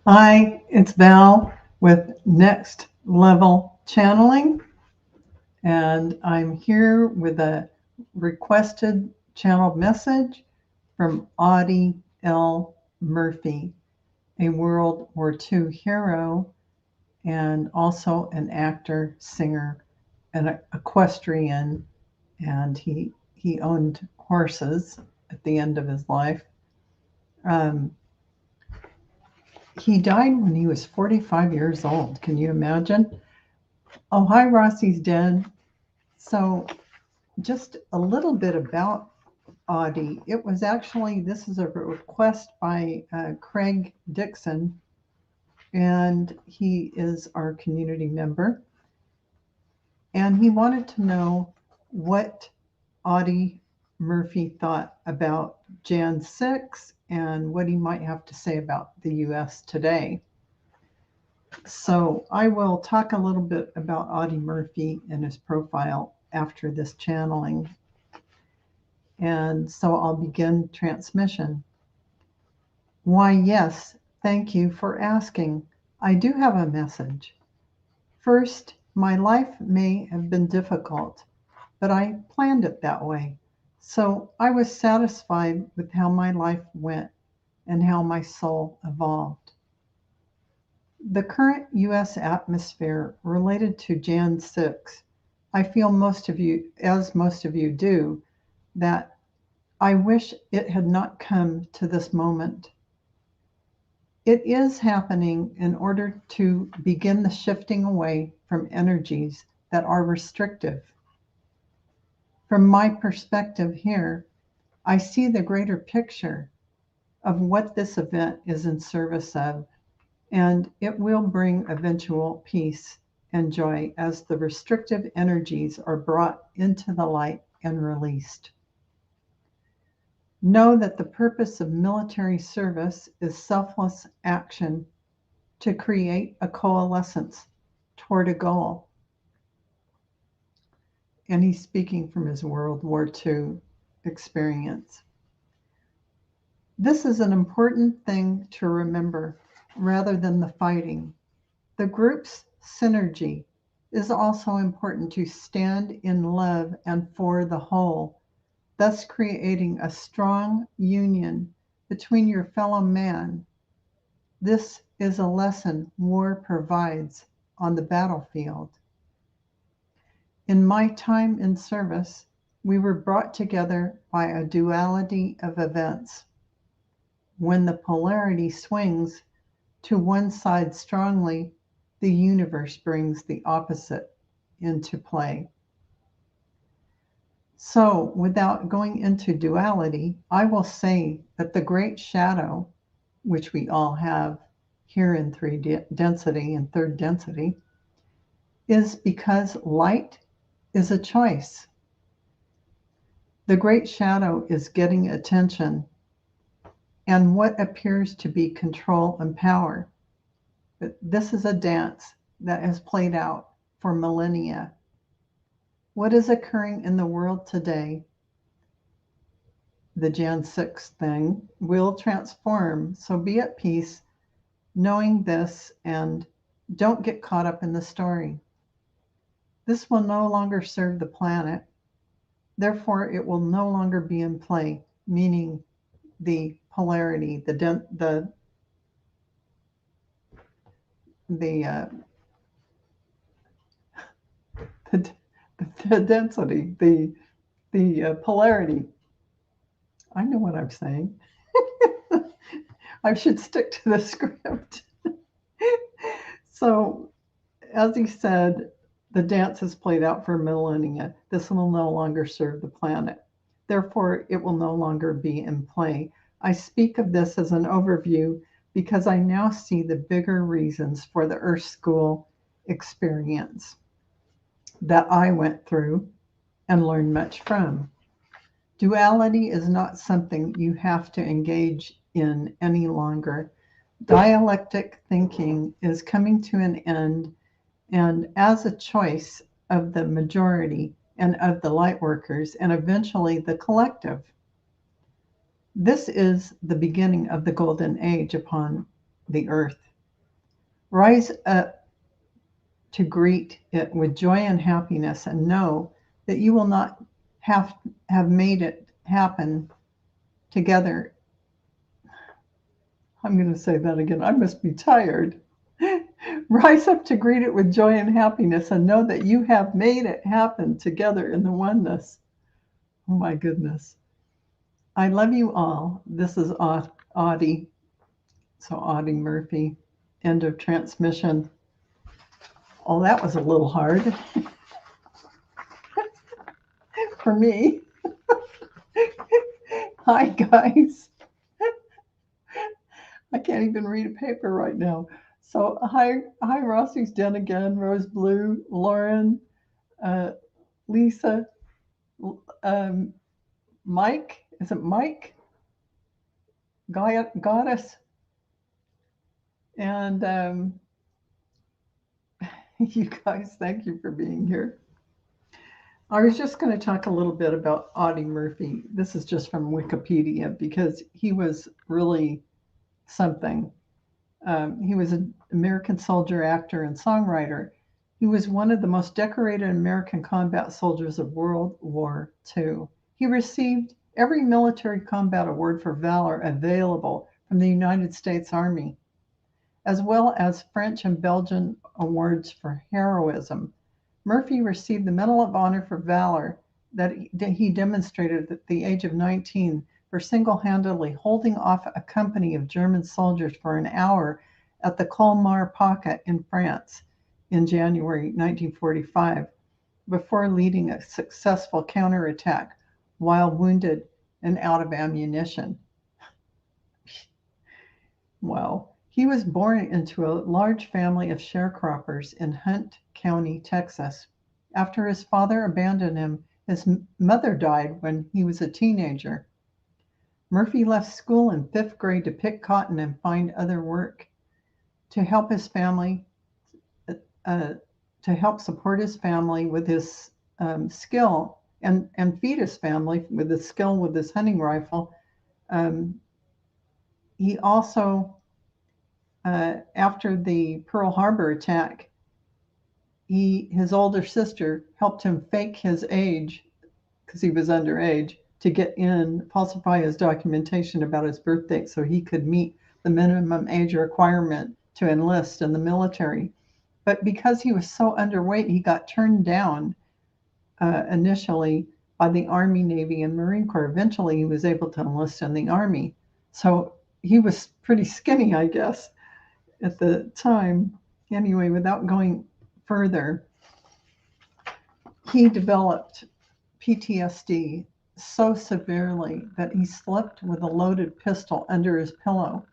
Hi, it's Val with Next Level Channeling, and I'm here with a requested channel message from Audie L. Murphy, a World War II hero and also an actor, singer, and equestrian, and he owned horses at the end of his life. Um, he died when he was 45 years old. Can you imagine? Oh, hi, Rossi's dead. So, just a little bit about Audie. It was actually, this is a request by Craig Dixon, and he is our community member. And he wanted to know what Audie Murphy thought about Jan 6 and what he might have to say about the US today. So I will talk a little bit about Audie Murphy and his profile after this channeling. And so I'll begin transmission. Why, yes, thank you for asking. I do have a message. First, my life may have been difficult, but I planned it that way. So I was satisfied with how my life went and how my soul evolved. The current US atmosphere related to Jan 6, I feel most of you do, that I wish it had not come to this moment. It is happening in order to begin the shifting away from energies that are restrictive. From my perspective here, I see the greater picture of what this event is in service of, and it will bring eventual peace and joy as the restrictive energies are brought into the light and released. Know that the purpose of military service is selfless action to create a coalescence toward a goal. And he's speaking from his World War II experience. This is an important thing to remember rather than the fighting. The group's synergy is also important to stand in love and for the whole, thus creating a strong union between your fellow man. This is a lesson war provides on the battlefield. In my time in service, we were brought together by a duality of events. When the polarity swings to one side strongly, the universe brings the opposite into play. So, without going into duality, I will say that the great shadow, which we all have here in density and third density, is because light is a choice. The great shadow is getting attention and what appears to be control and power. But this is a dance that has played out for millennia. What is occurring in the world today, the Jan 6 thing, will transform. So be at peace knowing this and don't get caught up in the story. This will no longer serve the planet. Therefore, it will no longer be in play, meaning the polarity, the the, the density, the polarity. I know what I'm saying. I should stick to the script. So, as he said, the dance has played out for millennia. This will no longer serve the planet. Therefore, it will no longer be in play. I speak of this as an overview because I now see the bigger reasons for the Earth School experience that I went through and learned much from. Duality is not something you have to engage in any longer. Dialectic thinking is coming to an end, and as a choice of the majority and of the lightworkers, and eventually the collective. This is the beginning of the golden age upon the earth. Rise up to greet it with joy and happiness, and know that you will not have made it happen together. I'm going to say that again. I must be tired. Rise up to greet it with joy and happiness, and know that you have made it happen together in the oneness. Oh my goodness. I love you all. This is Audie. So Audie Murphy. End of transmission. Oh, that was a little hard for me. Hi, guys. I can't even read a paper right now. So hi, Rossi's Den again. Rose Blue, Lauren, uh, Lisa, um, Mike. Is it Mike? Goddess, and you guys. Thank you for being here. I was just going to talk a little bit about Audie Murphy. This is just from Wikipedia because he was really something. He was an American soldier, actor, and songwriter. He was one of the most decorated American combat soldiers of World War II. He received every military combat award for valor available from the United States Army, as well as French and Belgian awards for heroism. Murphy received the Medal of Honor for valor that he demonstrated at the age of 19 for single-handedly holding off a company of German soldiers for an hour at the Colmar Pocket in France in January 1945, before leading a successful counterattack while wounded and out of ammunition. Wow. He was born into a large family of sharecroppers in Hunt County, Texas. After his father abandoned him, his mother died when he was a teenager. Murphy left school in 5th grade to pick cotton and find other work. To help his family, to help support his family with his skill and feed his family with his skill with his hunting rifle, he also after the Pearl Harbor attack, his older sister helped him fake his age because he was underage to get in, falsify his documentation about his birth date so he could meet the minimum age requirement to enlist in the military. But because he was so underweight, he got turned down initially by the Army, Navy, and Marine Corps. Eventually, he was able to enlist in the Army. So he was pretty skinny, I guess, at the time. Anyway, without going further, he developed PTSD so severely that he slept with a loaded pistol under his pillow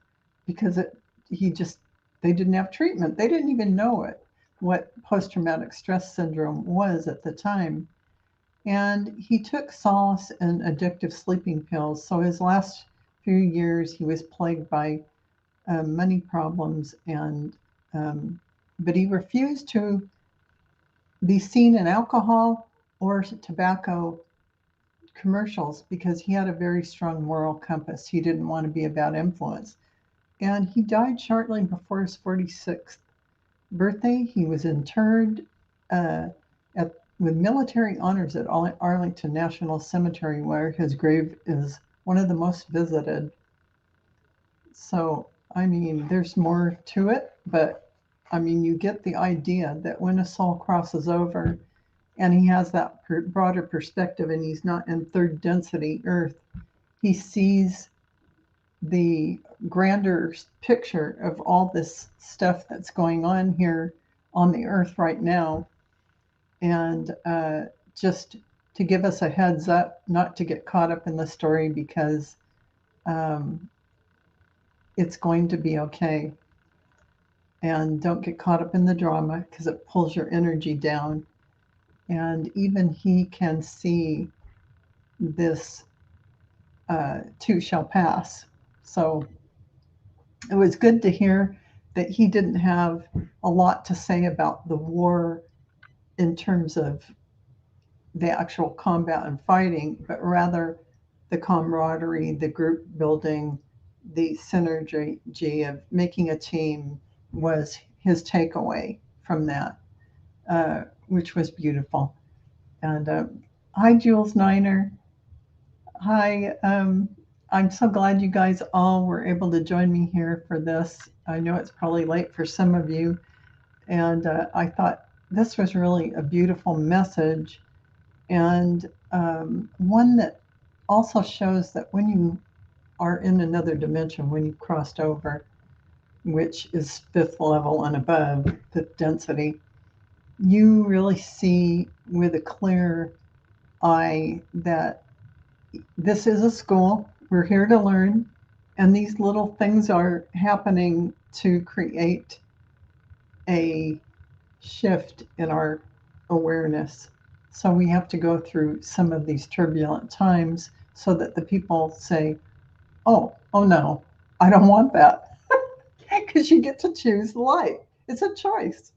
because they didn't have treatment. They didn't even know what post-traumatic stress syndrome was at the time. And he took solace in addictive sleeping pills. So his last few years, he was plagued by money problems, but he refused to be seen in alcohol or tobacco commercials because he had a very strong moral compass. He didn't want to be a bad influence. And he died shortly before his 46th birthday. He was interred with military honors at Arlington National Cemetery, where his grave is one of the most visited. So, I mean, there's more to it, but I mean, you get the idea that when a soul crosses over and he has that broader perspective and he's not in third density Earth, he sees the grander picture of all this stuff that's going on here on the Earth right now. And just to give us a heads up, not to get caught up in the story because it's going to be okay. And don't get caught up in the drama because it pulls your energy down. And even he can see this too shall pass. So it was good to hear that he didn't have a lot to say about the war in terms of the actual combat and fighting, but rather the camaraderie, the group building, the synergy of making a team was his takeaway from that, which was beautiful. And hi, Jules Niner. Hi. I'm so glad you guys all were able to join me here for this. I know it's probably late for some of you, and I thought this was really a beautiful message, and one that also shows that when you are in another dimension, when you've crossed over, which is fifth level and above, fifth density, you really see with a clear eye that this is a school. We're here to learn, and these little things are happening to create a shift in our awareness. So we have to go through some of these turbulent times so that the people say, oh no, I don't want that. Because you get to choose light. It's a choice.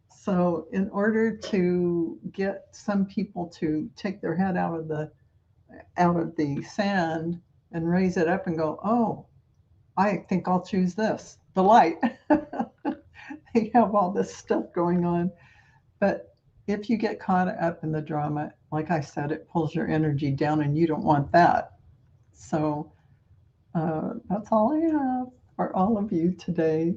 So in order to get some people to take their head out of the sand and raise it up and go, oh, I think I'll choose this, the light. They have all this stuff going on. But if you get caught up in the drama, like I said, it pulls your energy down and you don't want that. So that's all I have for all of you today.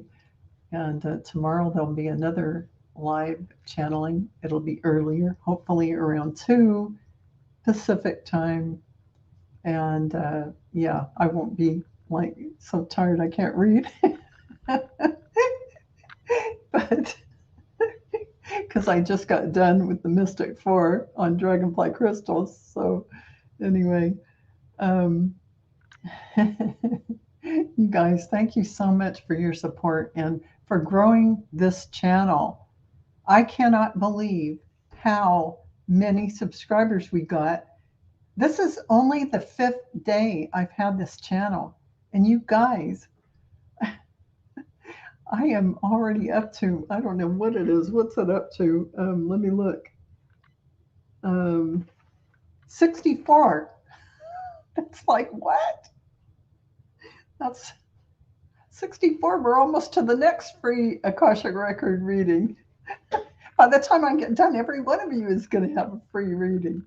And tomorrow there'll be another live channeling. It'll be earlier, hopefully around 2 Pacific time. And yeah, I won't be like so tired I can't read. But because I just got done with the Mystic 4 on Dragonfly crystals. So anyway, um, you guys, thank you so much for your support and for growing this channel. I cannot believe how many subscribers we got. This is only the 5th day I've had this channel. And you guys, I am already up to, I don't know what it is. What's it up to? Let me look. 64. It's like, what? That's 64. We're almost to the next free Akashic Record reading. By the time I get done, every one of you is going to have a free reading.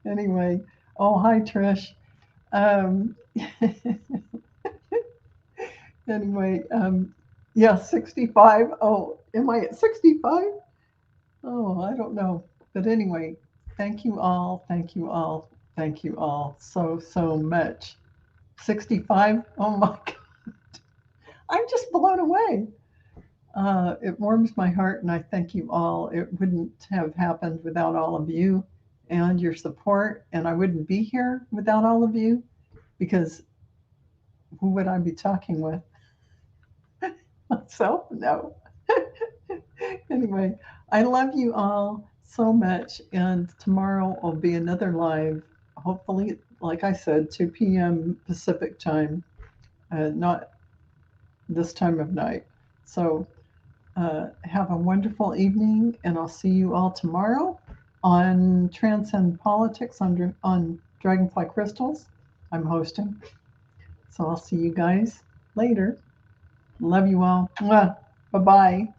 Anyway, oh, hi, Trish. Um, anyway, yeah, 65. Oh, am I at 65? Oh, I don't know. But anyway, thank you all. Thank you all. Thank you all so much. 65? Oh my God. I'm just blown away. It warms my heart, and I thank you all. It wouldn't have happened without all of you and your support, and I wouldn't be here without all of you, because who would I be talking with? Myself? No. Anyway, I love you all so much, and tomorrow will be another live, hopefully, like I said, 2 p.m. Pacific time, not this time of night. So have a wonderful evening, and I'll see you all tomorrow on Transcend Politics on Dragonfly Crystals. I'm hosting. So I'll see you guys later. Love you all. Bye-bye.